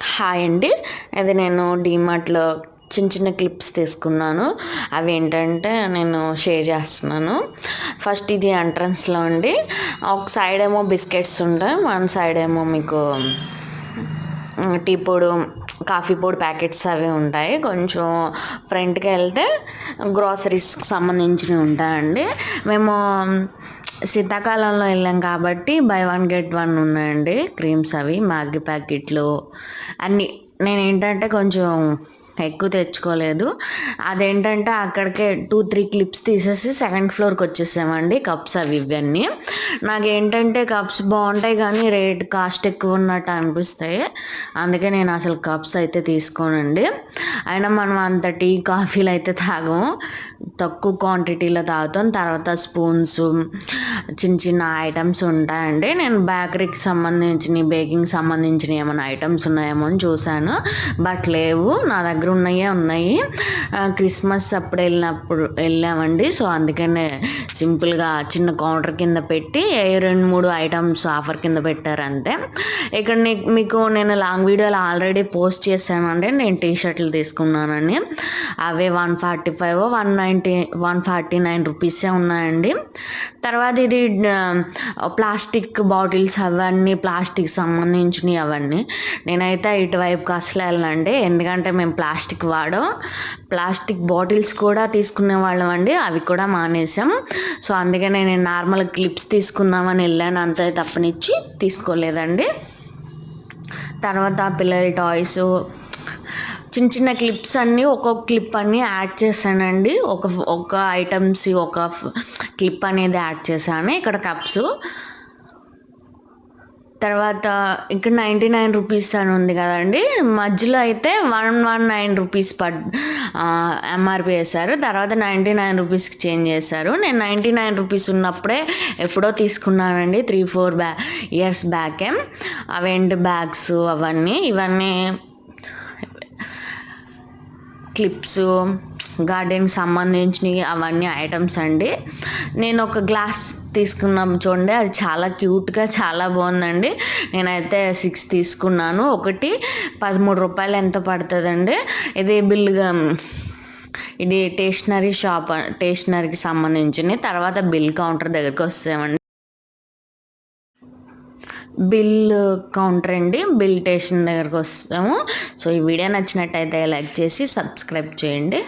Hi అండి. అది నేను డీమార్ట్లో చిన్న చిన్న క్లిప్స్ తీసుకున్నాను. అవి ఏంటంటే నేను షేర్ చేస్తున్నాను. ఫస్ట్ ఇది ఎంట్రన్స్లో అండి. ఒక సైడ్ ఏమో బిస్కెట్స్ ఉంటాయి, వన్ సైడ్ ఏమో మీకు టీ పొడి, కాఫీ పొడి ప్యాకెట్స్ అవి ఉంటాయి. కొంచెం ఫ్రంట్కి వెళ్తే గ్రాసరీస్కి సంబంధించినవి ఉంటాయండి. మేము శీతాకాలంలో వెళ్ళాం కాబట్టి బై వన్ గెట్ వన్ ఉన్నాయండి. క్రీమ్స్ అవి మ్యాగీ ప్యాకెట్లు అన్నీ. నేను ఏంటంటే కొంచెం ఎక్కువ తెచ్చుకోలేదు. అదేంటంటే అక్కడికే 2-3 క్లిప్స్ తీసేసి సెకండ్ ఫ్లోర్కి వచ్చేసామండి. కప్స్ అవి ఇవన్నీ నాకేంటంటే కప్స్ బాగుంటాయి కానీ రేట్ కాస్ట్ ఎక్కువ ఉన్నట్టు అనిపిస్తాయి. అందుకే నేను అసలు కప్స్ అయితే తీసుకోనండి. అయినా మనం అంత టీ కాఫీలు అయితే తాగము, తక్కువ క్వాంటిటీలో తాగుతాం. తర్వాత స్పూన్స్, చిన్న చిన్న ఐటమ్స్ ఉంటాయండి. నేను బేకరీకి సంబంధించిన, బేకింగ్ సంబంధించిన ఏమైనా ఐటమ్స్ ఉన్నాయేమో అని చూశాను, బట్ లేవు. నా దగ్గర ఉన్నాయి. క్రిస్మస్ అప్పుడు వెళ్ళామండి. సో అందుకనే సింపుల్గా చిన్న కౌంటర్ కింద పెట్టి 2-3 ఐటమ్స్ ఆఫర్ కింద పెట్టారు అంతే. ఇక్కడ మీకు నేను లాంగ్ వీడియోలో ఆల్రెడీ పోస్ట్ చేశానండి. నేను టీ షర్ట్లు తీసుకున్నానని. అవే 145, 149 రూపీసే ఉన్నాయండి. తర్వాత ఇది ప్లాస్టిక్ బాటిల్స్, అవన్నీ ప్లాస్టిక్ సంబంధించినవి అవన్నీ. నేనైతే ఇటువైపుకి అసలు వెళ్ళండి, ఎందుకంటే మేము ప్లాస్టిక్ వాడం. ప్లాస్టిక్ బాటిల్స్ కూడా తీసుకునే వాళ్ళం అండి, అవి కూడా మానేసాం. సో అందుకనే నేను నార్మల్ క్లిప్స్ తీసుకుందామని వెళ్ళాను అంతే, తప్పనిచ్చి తీసుకోలేదండి. తర్వాత పిల్లల టాయ్స్, చిన్న చిన్న క్లిప్స్ అన్నీ, ఒక్కొక్క క్లిప్ అన్నీ యాడ్ చేశానండి. ఒక ఐటమ్స్ ఒక క్లిప్ అనేది యాడ్ చేశాను. ఇక్కడ కప్స్. తర్వాత ఇక్కడ 99 రూపీస్ అని ఉంది కదండి, మధ్యలో అయితే 119 రూపీస్ ఎంఆర్పి వేశారు. తర్వాత 99 రూపీస్కి చేంజ్ చేశారు. నేను 99 రూపీస్ ఉన్నప్పుడే ఎప్పుడో తీసుకున్నానండి, 3-4 ఇయర్స్ బ్యాకే. అవెండ్ బ్యాగ్స్ ఇవన్నీ క్లిప్స్, గార్డెన్కి సంబంధించినవి అవన్నీ ఐటమ్స్ అండి. నేను ఒక గ్లాస్ తీసుకున్నాం చూడండి, అది చాలా క్యూట్గా చాలా బాగుందండి. నేనైతే 6 తీసుకున్నాను. ఒకటి 13 రూపాయలు ఎంత పడుతుందండి. ఇది ఇది స్టేషనరీకి సంబంధించింది. తర్వాత బిల్ కౌంటర్ దగ్గరికి వస్తామండి. బిల్ కౌంటర్ అండి, బిల్ స్టేషన్ దగ్గరకు వస్తాము. సో ఈ వీడియో నచ్చినట్టయితే లైక్ చేసి సబ్స్క్రైబ్ చేయండి.